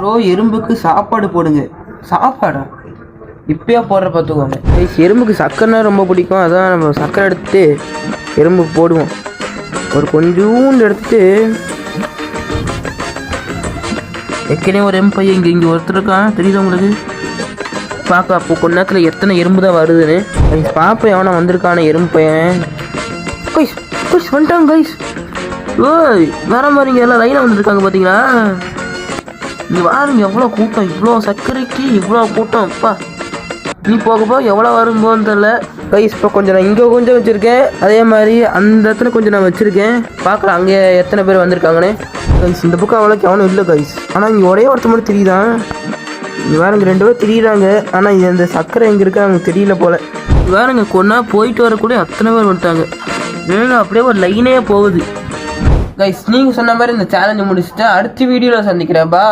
Bro எறும்புக்கு சாப்பாடு போடுங்க. சாப்பாடா? இப்போயா போடுற பார்த்துக்கோங்க. எறும்புக்கு சக்கரைனா ரொம்ப பிடிக்கும். அதான் நம்ம சக்கரை எடுத்துட்டு எறும்புக்கு போடுவோம். ஒரு கொஞ்சோண்டு எடுத்துட்டு ஏற்கனவே ஒரு எறும்பு பையன் இங்கே ஒருத்தர் இருக்கான். தெரியுது உங்களுக்கு? பார்க்க அப்போ கொஞ்ச நேரத்தில் எத்தனை எறும்பு தான் வருதுன்னு கைஸ் பார்ப்போம். எவனா வந்திருக்கான எறும்பு பையன். கைஸ் கைஸ் வந்துட்டாங்க கைஸ். ஓய் வேற மாதிரிங்க எல்லாம் லைனாக வந்துருக்காங்க பார்த்தீங்களா? இங்கே வாருங்க எவ்வளோ கூட்டம். இவ்வளோ சர்க்கரைக்கு இவ்வளோ கூட்டம். அப்பா நீ போக போக எவ்வளோ வரும்போன்னு தெரில கைஸ். இப்போ கொஞ்சம் நான் இங்கே கொஞ்சம் வச்சுருக்கேன். அதே மாதிரி அந்த இடத்துல கொஞ்சம் நான் வச்சுருக்கேன். பார்க்கலாம் அங்கே எத்தனை பேர் வந்திருக்காங்கன்னு. கைஸ் இந்த பக்கம் அவ்வளோக்கு எவனும் இல்லை கைஸ். ஆனால் இங்கே ஒரே ஒருத்த மட்டும் தெரியுதான். இங்கே வேறுங்க 2 பேர் தெரியுறாங்க. ஆனால் இந்த சக்கரை எங்கே இருக்கா அவங்க தெரியல போல். வேறுங்க கொண்டா போயிட்டு வரக்கூடிய அத்தனை பேர் வந்துட்டாங்க. வேணும் அப்படியே ஒரு லைனே போகுது கைஸ். நீங்கள் சொன்ன மாதிரி இந்த சேலஞ்சை முடிச்சுட்டு அடுத்த வீடியோவில் சந்திக்கிறேன். பா.